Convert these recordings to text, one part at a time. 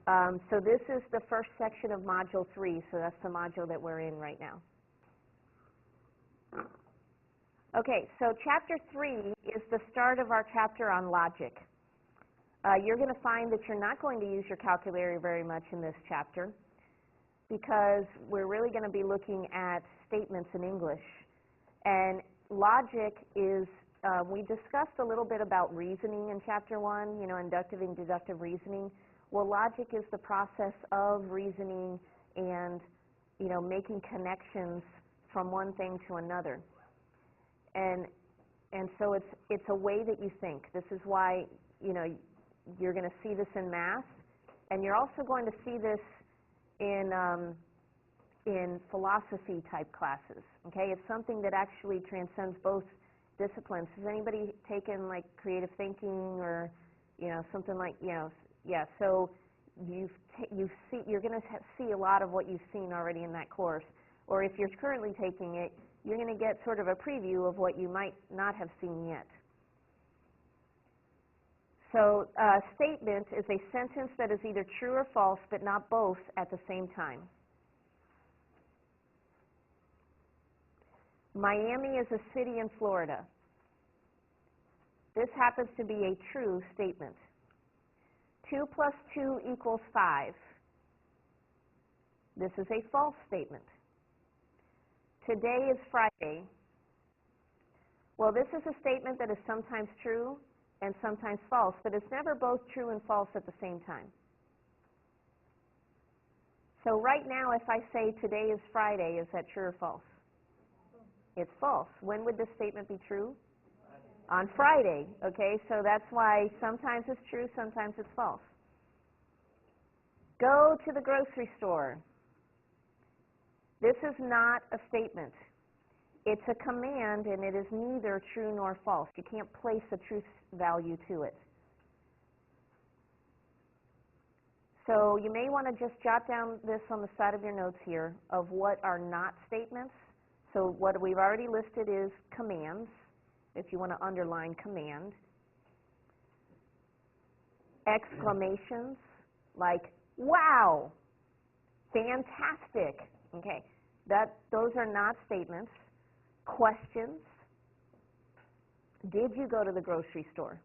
So this is the first section of Module 3, so that's the module that we're in right now. Okay, so Chapter 3 is the start of our chapter on logic. You're going to find that you're not going to use your calculator very much in this chapter because we're really going to be looking at statements in English. And logic is, we discussed a little bit about reasoning in Chapter 1, inductive and deductive reasoning. Well, logic is the process of reasoning and, making connections from one thing to another. And so it's a way that you think. This is why, you're going to see this in math, and you're also going to see this in philosophy type classes. Okay, it's something that actually transcends both disciplines. Has anybody taken like creative thinking or something like yeah? So you're going to see a lot of what you've seen already in that course. Or if you're currently taking it, you're going to get sort of a preview of what you might not have seen yet. So a statement is a sentence that is either true or false, but not both at the same time. Miami is a city in Florida. This happens to be a true statement. 2 plus 2 equals 5. This is a false statement. Today is Friday. Well, this is a statement that is sometimes true and sometimes false, but it's never both true and false at the same time. So right now, if I say today is Friday, is that true or false? It's false. When would this statement be true? On Friday, okay? So that's why sometimes it's true, sometimes it's false. Go to the grocery store. This is not a statement. It's a command, and it is neither true nor false. You can't place a truth value to it. So you may want to just jot down this on the side of your notes here of what are not statements. So what we've already listed is commands, if you want to underline command. Exclamations like, wow, fantastic. Okay, those are not statements. Questions. Did you go to the grocery store?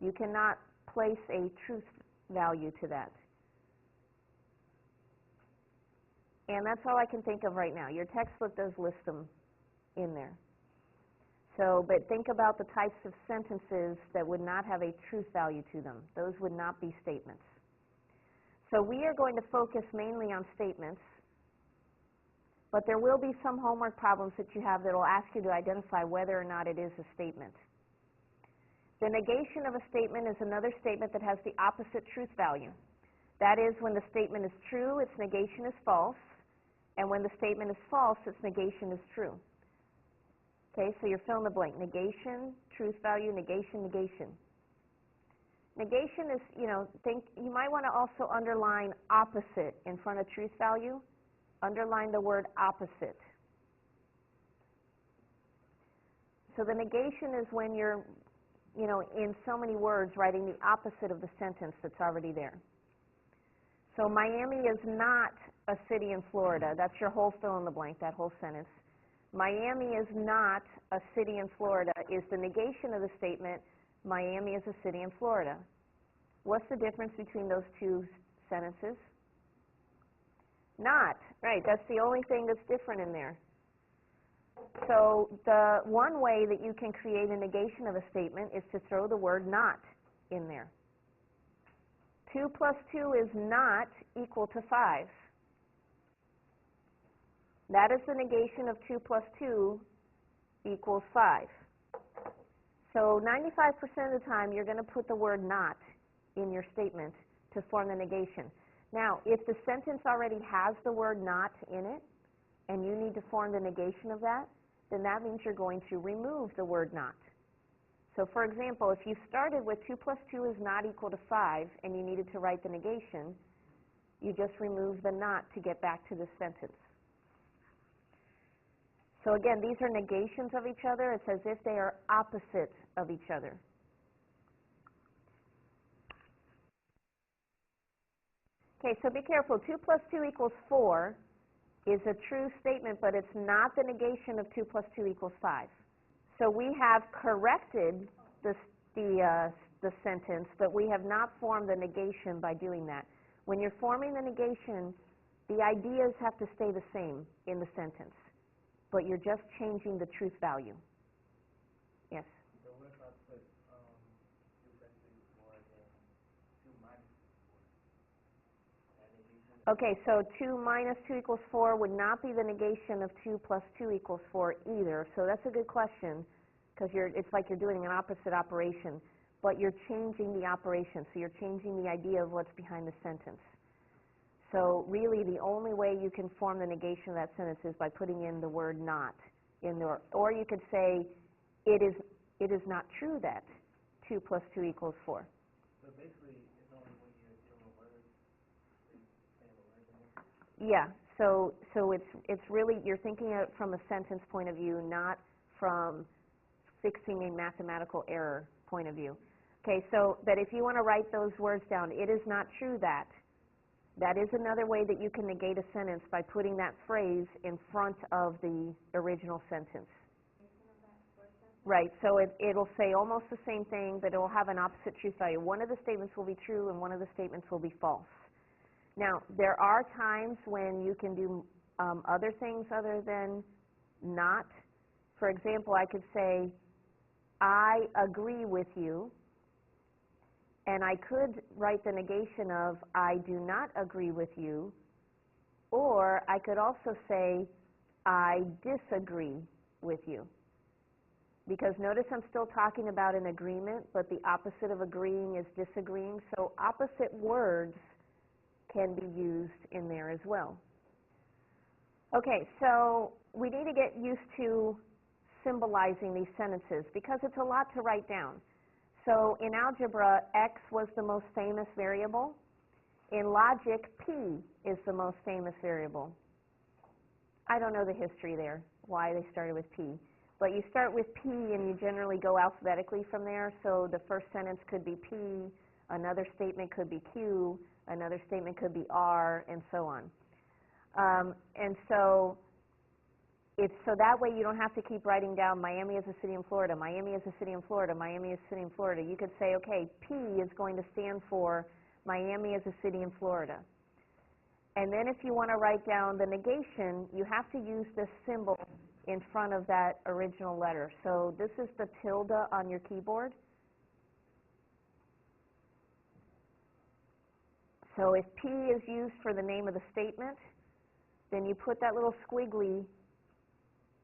You cannot place a truth value to that. And that's all I can think of right now. Your textbook does list them in there. So, but think about the types of sentences that would not have a truth value to them. Those would not be statements. So we are going to focus mainly on statements. But there will be some homework problems that you have that will ask you to identify whether or not it is a statement. The negation of a statement is another statement that has the opposite truth value. That is, when the statement is true, its negation is false, and when the statement is false, its negation is true. Okay, so you're fill in the blank. Negation, truth value, negation, negation. Negation is, you might want to also underline opposite in front of truth value. Underline the word opposite. So the negation is when you're, in so many words, writing the opposite of the sentence that's already there. So Miami is not a city in Florida. That's your whole fill in the blank, that whole sentence. Miami is not a city in Florida is the negation of the statement, Miami is a city in Florida. What's the difference between those two sentences? Not, right, that's the only thing that's different in there. So the one way that you can create a negation of a statement is to throw the word not in there. 2 plus 2 is not equal to 5. That is the negation of 2 plus 2 equals 5. So 95% of the time you're going to put the word not in your statement to form the negation. Now, if the sentence already has the word not in it, and you need to form the negation of that, then that means you're going to remove the word not. So for example, if you started with 2 plus 2 is not equal to 5, and you needed to write the negation, you just remove the not to get back to the sentence. So again, these are negations of each other. It's as if they are opposite of each other. Okay, so be careful. 2 plus 2 equals 4 is a true statement, but it's not the negation of 2 plus 2 equals 5. So we have corrected the sentence, but we have not formed the negation by doing that. When you're forming the negation, the ideas have to stay the same in the sentence, but you're just changing the truth value. Yes? So what if I put 2 plus 2 equals 4 and 2 minus 2 equals 4? Okay, so 2 minus 2 equals 4 would not be the negation of 2 plus 2 equals 4 either. So that's a good question, because it's like you're doing an opposite operation, but you're changing the operation. So you're changing the idea of what's behind the sentence. So really, the only way you can form the negation of that sentence is by putting in the word not in there. Or you could say, it is not true that 2 plus 2 equals 4. So basically, it's only when you're dealing with words, saying the words. Yeah, so it's really, you're thinking of it from a sentence point of view, not from fixing a mathematical error point of view. Okay, so, but if you want to write those words down, it is not true that. That is another way that you can negate a sentence, by putting that phrase in front of the original sentence. Right, so it'll say almost the same thing, but it will have an opposite truth value. One of the statements will be true and one of the statements will be false. Now, there are times when you can do other things other than not. For example, I could say, I agree with you, and I could write the negation of, I do not agree with you, or I could also say, I disagree with you. Because notice I'm still talking about an agreement, but the opposite of agreeing is disagreeing, so opposite words can be used in there as well. Okay, so we need to get used to symbolizing these sentences, because it's a lot to write down. So in algebra, x was the most famous variable. In logic, p is the most famous variable. I don't know the history there, why they started with p. But you start with p and you generally go alphabetically from there. So the first sentence could be p, another statement could be q, another statement could be r, and so on. And so so that way you don't have to keep writing down Miami is a city in Florida, Miami is a city in Florida, Miami is a city in Florida. You could say, okay, P is going to stand for Miami is a city in Florida. And then if you want to write down the negation, you have to use this symbol in front of that original letter. So this is the tilde on your keyboard. So if P is used for the name of the statement, then you put that little squiggly,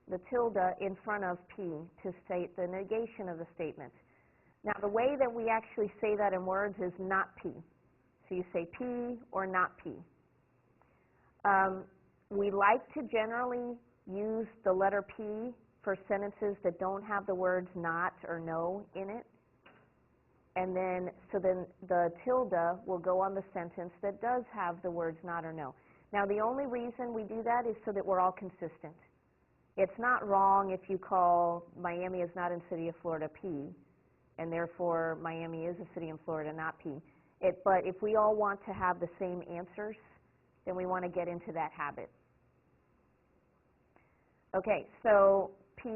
the tilde, in front of P to state the negation of the statement. Now, the way that we actually say that in words is not P. So you say P or not P. We like to generally use the letter P for sentences that don't have the words not or no in it. And then, so then the tilde will go on the sentence that does have the words not or no. Now, the only reason we do that is so that we're all consistent. It's not wrong if you call Miami is not in city of Florida P, and therefore Miami is a city in Florida, not P. But if we all want to have the same answers, then we want to get into that habit. Okay, so P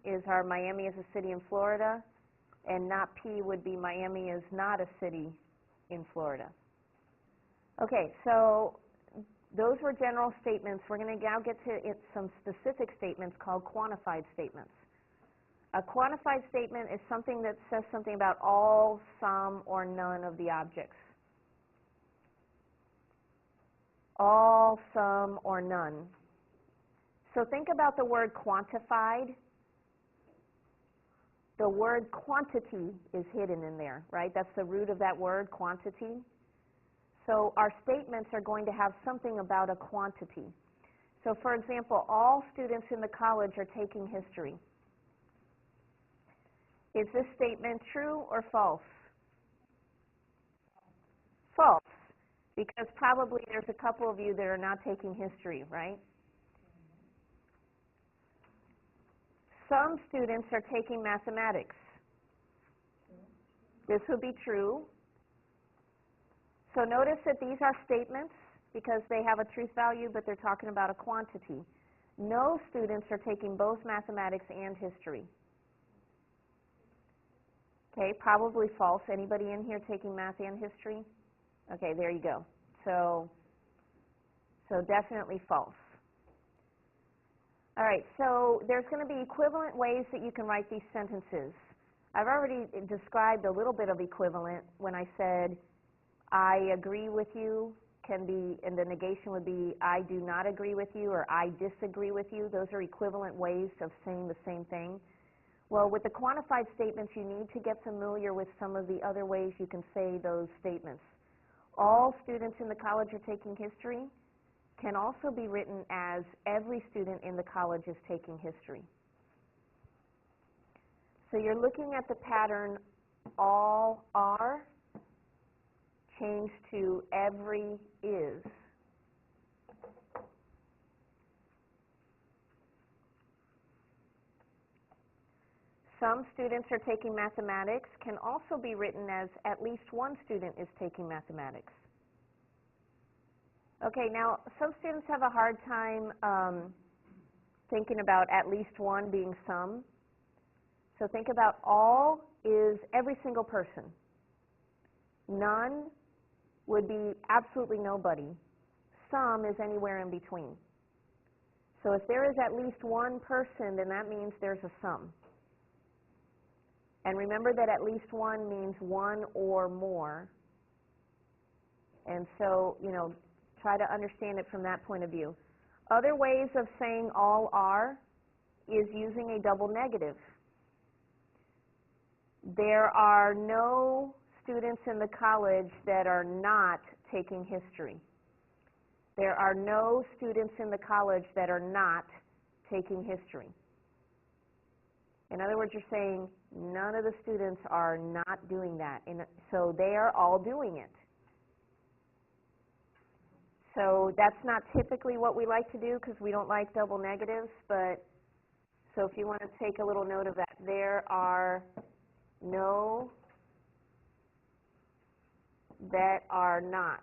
is our Miami is a city in Florida, and not P would be Miami is not a city in Florida. Okay, so those were general statements. We're going to now get to some specific statements called quantified statements. A quantified statement is something that says something about all, some, or none of the objects. All, some, or none. So think about the word quantified. The word quantity is hidden in there, right? That's the root of that word, quantity. So our statements are going to have something about a quantity. So for example, all students in the college are taking history. Is this statement true or false? False, because probably there's a couple of you that are not taking history, right? Some students are taking mathematics. This would be true. So notice that these are statements because they have a truth value, but they're talking about a quantity. No students are taking both mathematics and history. Okay, probably false. Anybody in here taking math and history? Okay, there you go. So definitely false. All right, so there's going to be equivalent ways that you can write these sentences. I've already described a little bit of equivalent when I said I agree with you can be, and the negation would be I do not agree with you or I disagree with you. Those are equivalent ways of saying the same thing. Well, with the quantified statements, you need to get familiar with some of the other ways you can say those statements. All students in the college are taking history can also be written as every student in the college is taking history. So you're looking at the pattern all are changed to every is. Some students are taking mathematics can also be written as at least one student is taking mathematics. Okay, now some students have a hard time thinking about at least one being some. So think about all is every single person. None would be absolutely nobody. Some is anywhere in between. So if there is at least one person, then that means there's a sum. And remember that at least one means one or more. And so, try to understand it from that point of view. Other ways of saying all are is using a double negative. There are no students in the college that are not taking history. There are no students in the college that are not taking history. In other words, you're saying none of the students are not doing that. So they are all doing it. So that's not typically what we like to do because we don't like double negatives, but so if you want to take a little note of that, there are no that are not.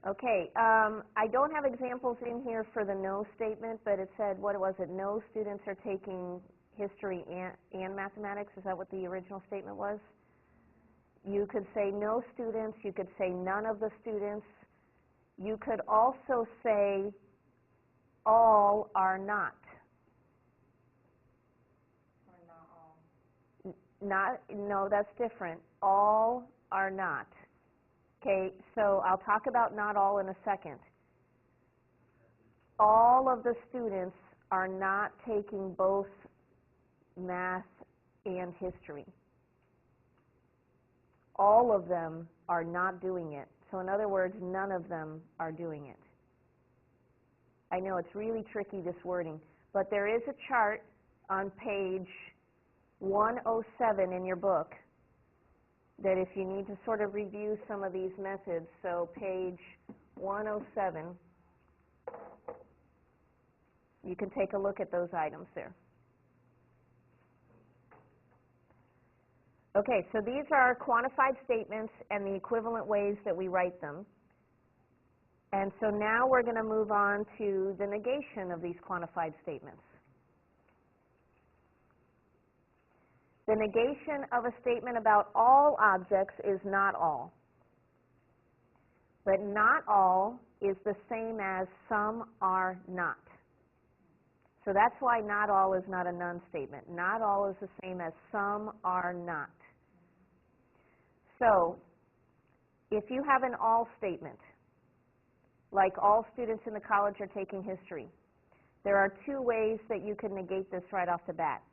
Okay, I don't have examples in here for the no statement, but it said, what was it? No students are taking history and mathematics. Is that what the original statement was? You could say no students. You could say none of the students. You could also say all are not. Or not all. No, that's different. All are not. Okay, so I'll talk about not all in a second. All of the students are not taking both math and history. All of them are not doing it. So in other words, none of them are doing it. I know it's really tricky, this wording, but there is a chart on page 107 in your book that if you need to sort of review some of these methods, so page 107, you can take a look at those items there. Okay, so these are quantified statements and the equivalent ways that we write them. And so now we're going to move on to the negation of these quantified statements. The negation of a statement about all objects is not all. But not all is the same as some are not. So that's why not all is not a none statement. Not all is the same as some are not. So if you have an all statement, like all students in the college are taking history, there are two ways that you can negate this right off the bat.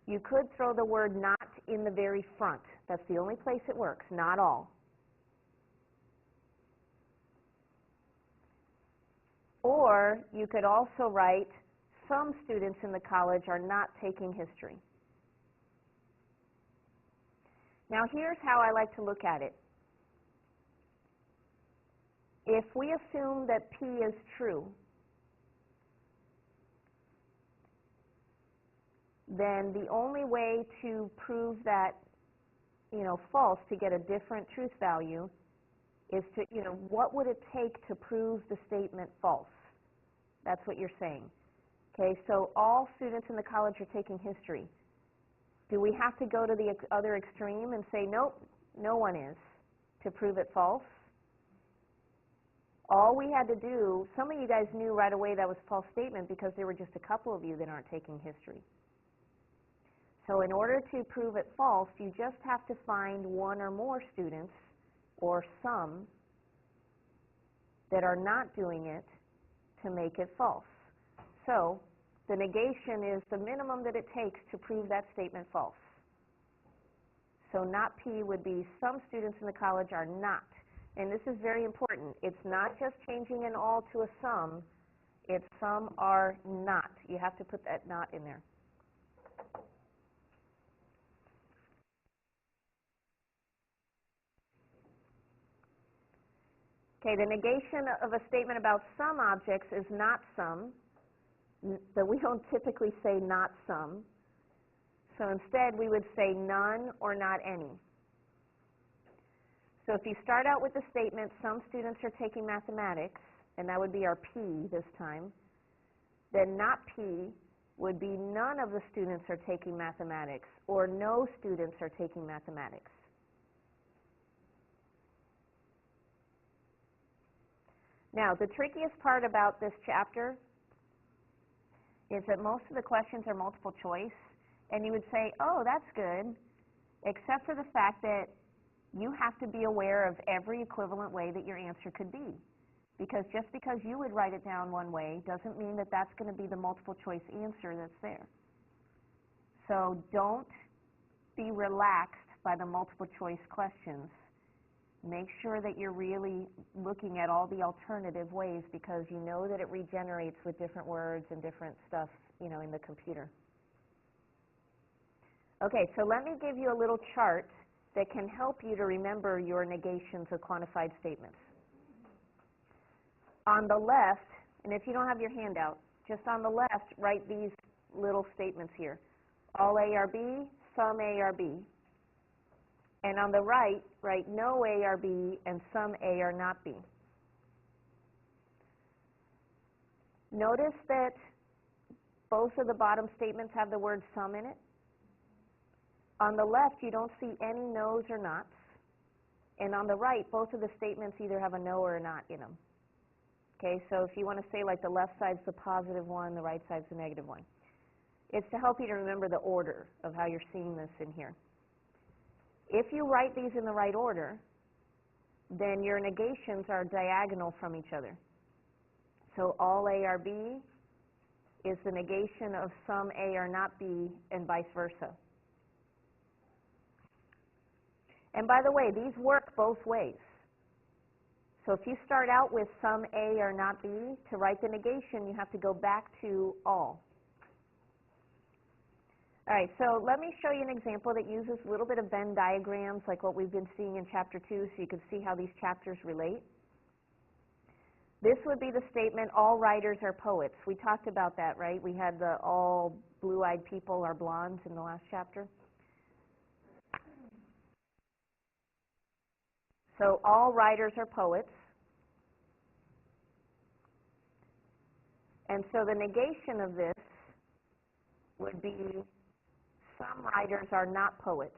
You could throw the word not in the very front. That's the only place it works, not all. Or you could also write some students in the college are not taking history. Now here's how I like to look at it. If we assume that P is true, then the only way to prove that, false, to get a different truth value, is to, what would it take to prove the statement false? That's what you're saying. Okay, so all students in the college are taking history. Do we have to go to the other extreme and say, nope, no one is, to prove it false? All we had to do, some of you guys knew right away that was a false statement because there were just a couple of you that aren't taking history. So in order to prove it false, you just have to find one or more students, or some, that are not doing it to make it false. So the negation is the minimum that it takes to prove that statement false. So not P would be some students in the college are not. And this is very important. It's not just changing an all to a some. It's some are not. You have to put that not in there. Okay, the negation of a statement about some objects is not some, but we don't typically say not some. So instead, we would say none or not any. So if you start out with the statement, some students are taking mathematics, and that would be our P this time, then not P would be none of the students are taking mathematics, or no students are taking mathematics. Now, the trickiest part about this chapter is that most of the questions are multiple choice, and you would say, oh, that's good, except for the fact that you have to be aware of every equivalent way that your answer could be. Because just because you would write it down one way doesn't mean that that's going to be the multiple choice answer that's there. So don't be relaxed by the multiple choice questions. Make sure that you're really looking at all the alternative ways, because you know that it regenerates with different words and different stuff, in the computer. Okay, so let me give you a little chart that can help you to remember your negations of quantified statements. On the left, and if you don't have your handout, just on the left, write these little statements here. All A are B, some A are B. And on the right, write no A are B and some A are not B. Notice that both of the bottom statements have the word some in it. On the left, you don't see any no's or nots. And on the right, both of the statements either have a no or a not in them. Okay, so if you want to say like the left side's the positive one, the right side's the negative one. It's to help you to remember the order of how you're seeing this in here. If you write these in the right order, then your negations are diagonal from each other. So all A are B is the negation of some A are not B, and vice versa. And by the way, these work both ways. So if you start out with some A are not B, to write the negation, you have to go back to all. All right, so let me show you an example that uses a little bit of Venn diagrams like what we've been seeing in Chapter 2, so you can see how these chapters relate. This would be the statement, all writers are poets. We talked about that, right? We had the all blue-eyed people are blondes in the last chapter. So all writers are poets. And so the negation of this would be some writers are not poets.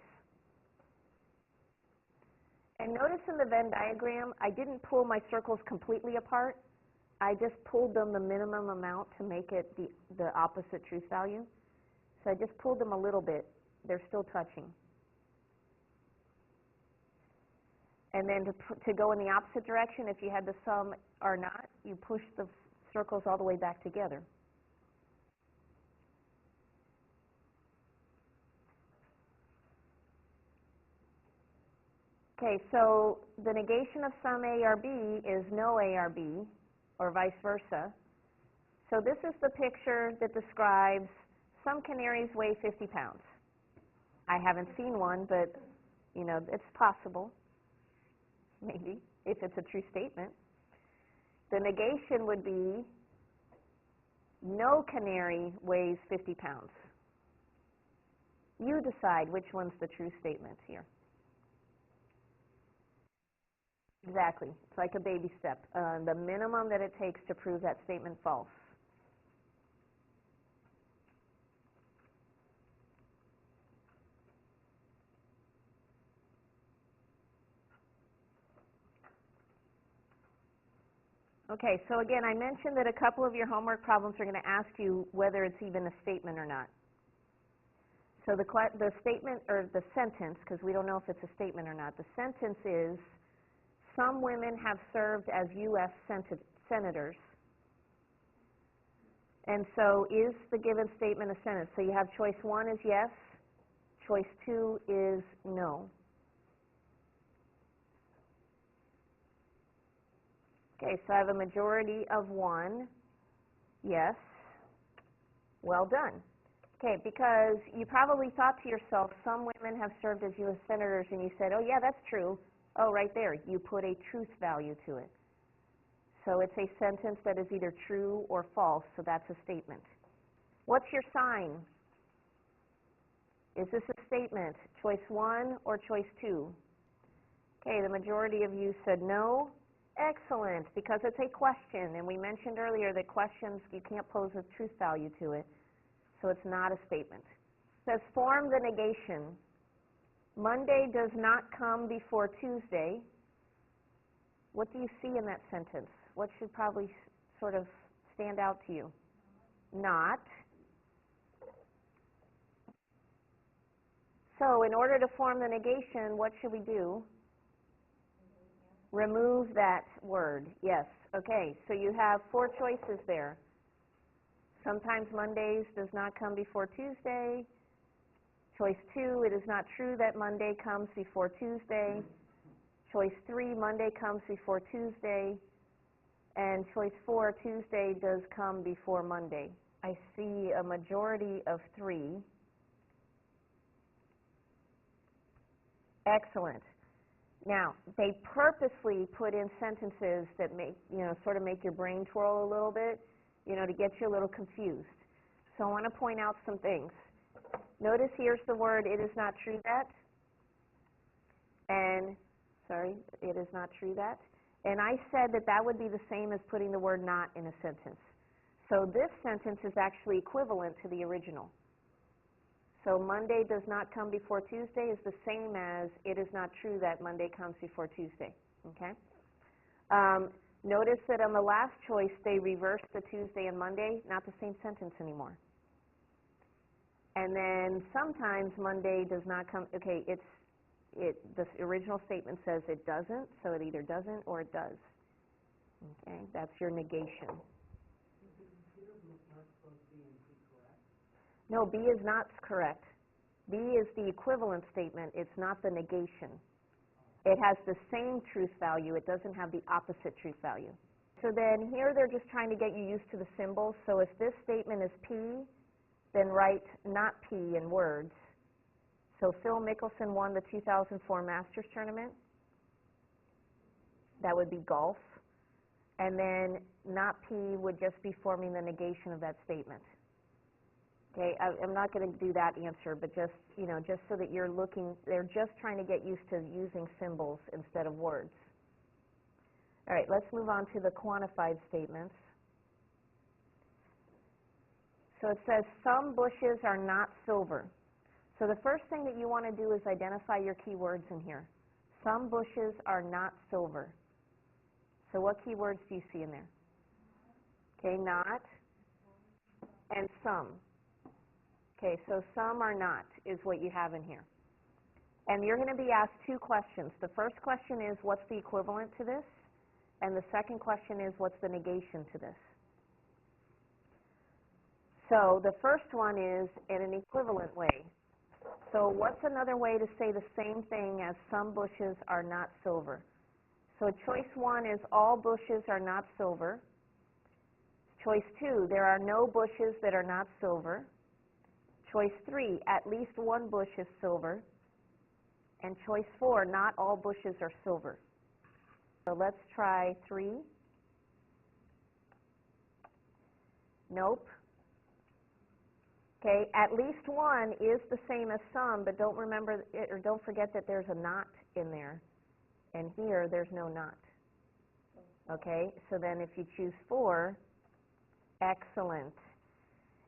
And notice in the Venn diagram, I didn't pull my circles completely apart. I just pulled them the minimum amount to make it the opposite truth value. So I just pulled them a little bit. They're still touching. And then to go in the opposite direction, if you had the some are not, you push the circles all the way back together. Okay, so the negation of some A or B is no A or B, or vice versa. So this is the picture that describes some canaries weigh 50 pounds. I haven't seen one, but, it's possible, maybe, if it's a true statement. The negation would be no canary weighs 50 pounds. You decide which one's the true statement here. Exactly. It's like a baby step. The minimum that it takes to prove that statement false. Okay, so again, I mentioned that a couple of your homework problems are going to ask you whether it's even a statement or not. So the statement, or the sentence, because we don't know if it's a statement or not, the sentence is, some women have served as U.S. senators. And so is the given statement a sentence? So you have choice 1 is yes, choice 2 is no. Okay, so I have a majority of 1, yes, well done. Okay, because you probably thought to yourself, some women have served as U.S. senators, and you said, oh yeah, that's true. Oh, right there, you put a truth value to it. So it's a sentence that is either true or false, so that's a statement. What's your sign? Is this a statement? Choice 1 or choice 2? Okay, the majority of you said no. Excellent, because it's a question, and we mentioned earlier that questions, you can't pose a truth value to it, so it's not a statement. It says, form the negation. Monday does not come before Tuesday. What do you see in that sentence? What should probably sort of stand out to you? Not. So in order to form the negation, what should we do? Remove that word. Yes. Okay, so you have 4 choices there. Sometimes Mondays does not come before Tuesday. Choice 2, it is not true that Monday comes before Tuesday. Choice 3, Monday comes before Tuesday. And choice 4, Tuesday does come before Monday. I see a majority of 3. Excellent. Now, they purposely put in sentences that make, sort of make your brain twirl a little bit, to get you a little confused. So I want to point out some things. Notice here's the word, it is not true that. And, sorry, it is not true that. And I said that that would be the same as putting the word not in a sentence. So this sentence is actually equivalent to the original. So Monday does not come before Tuesday is the same as it is not true that Monday comes before Tuesday. Okay? Notice that on the last choice they reversed the Tuesday and Monday, not the same sentence anymore. And then sometimes Monday does not come, okay, the original statement says it doesn't, so it either doesn't or it does. Okay, that's your negation. No, B is not correct. B is the equivalent statement. It's not the negation. It has the same truth value. It doesn't have the opposite truth value. So then here they're just trying to get you used to the symbols. So if this statement is P, then write not P in words. So Phil Mickelson won the 2004 Masters Tournament. That would be golf. And then not P would just be forming the negation of that statement. Okay, I'm not going to do that answer, but just, just so that you're looking, they're just trying to get used to using symbols instead of words. All right, let's move on to the quantified statements. So it says, some bushes are not silver. So the first thing that you want to do is identify your keywords in here. Some bushes are not silver. So what keywords do you see in there? Okay, not and some. Okay, so some are not is what you have in here. And you're going to be asked 2 questions. The first question is, what's the equivalent to this? And the second question is, what's the negation to this? So the first one is in an equivalent way. So what's another way to say the same thing as some bushes are not silver? So choice 1 is all bushes are not silver. Choice 2, there are no bushes that are not silver. Choice 3, at least one bush is silver. And choice 4, not all bushes are silver. So let's try 3. Nope. Okay, at least one is the same as some, but don't remember, or don't forget that there's a not in there. And here, there's no not. Okay, so then if you choose 4, excellent.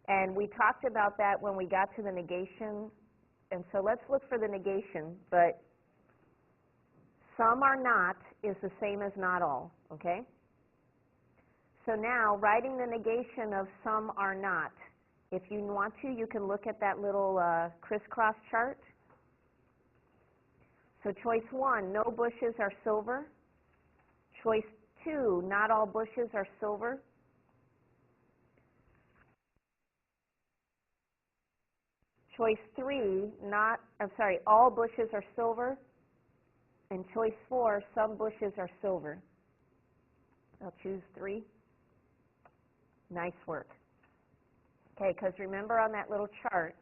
And we talked about that when we got to the negation, and so let's look for the negation, but some are not is the same as not all, okay? So now, writing the negation of some are not, if you want to, you can look at that little crisscross chart. So choice 1, no bushes are silver. Choice 2, not all bushes are silver. Choice 3, all bushes are silver. And choice 4, some bushes are silver. I'll choose 3. Nice work. Okay, because remember on that little chart,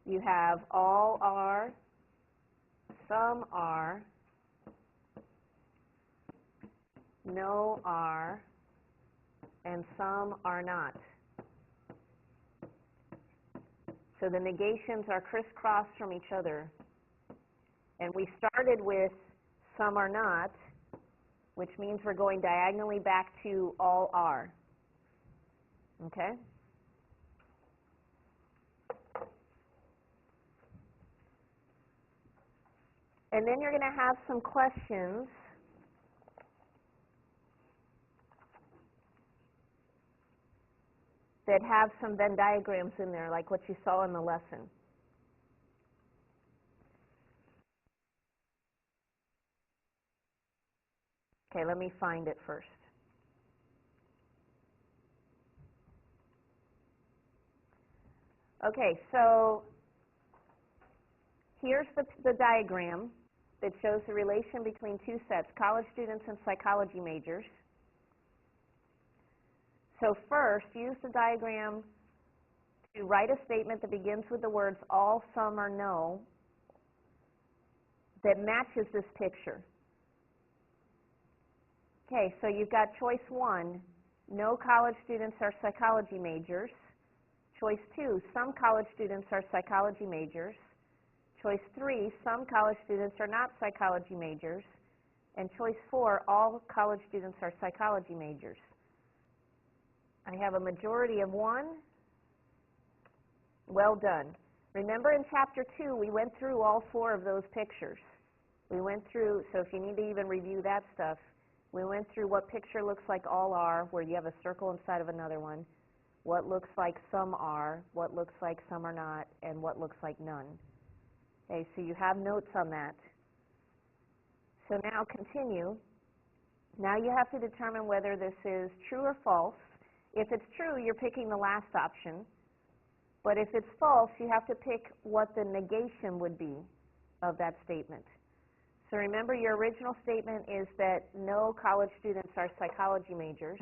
you have all are, some are, no are, and some are not. So the negations are crisscrossed from each other. And we started with some are not, which means we're going diagonally back to all are. Okay? And then you're going to have some questions that have some Venn diagrams in there, like what you saw in the lesson. Okay, let me find it first. Okay, so here's the diagram that shows the relation between two sets, college students and psychology majors. So first, use the diagram to write a statement that begins with the words all, some, or no that matches this picture. Okay, so you've got choice 1, no college students are psychology majors. Choice 2, some college students are psychology majors. Choice 3, some college students are not psychology majors. And choice 4, all college students are psychology majors. I have a majority of 1. Well done. Remember in Chapter 2, we went through all 4 of those pictures. We went through, so if you need to even review that stuff, we went through what picture looks like all are, where you have a circle inside of another one, what looks like some are, what looks like some are not, and what looks like none. Okay, so you have notes on that. So now continue. Now you have to determine whether this is true or false. If it's true, you're picking the last option. But if it's false, you have to pick what the negation would be of that statement. So remember, your original statement is that no college students are psychology majors.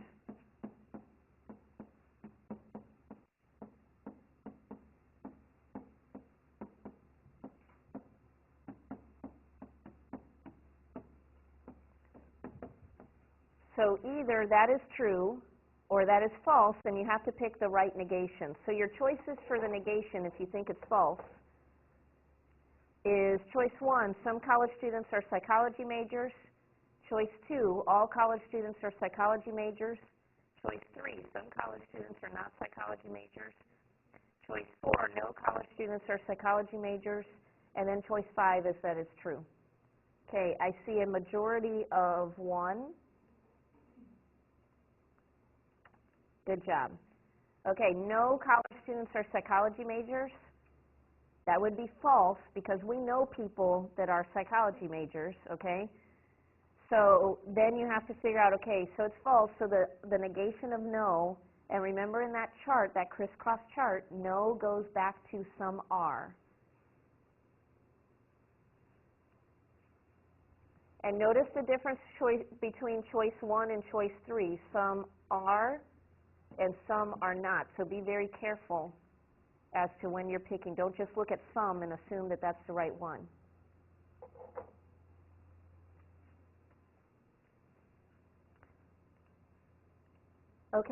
So either that is true or that is false, and you have to pick the right negation. So your choices for the negation, if you think it's false, is choice 1, some college students are psychology majors. Choice 2, all college students are psychology majors. Choice 3, some college students are not psychology majors. Choice 4, no college students are psychology majors. And then choice 5 is that it's true. Okay, I see a majority of 1. Good job. Okay, no college students are psychology majors. That would be false because we know people that are psychology majors, okay? So then you have to figure out, okay, so it's false, so the negation of no, and remember in that chart, that crisscross chart, no goes back to some are. And notice the difference between choice 1 and choice 3. Some are and some are not, so be very careful as to when you're picking. Don't just look at some and assume that that's the right one.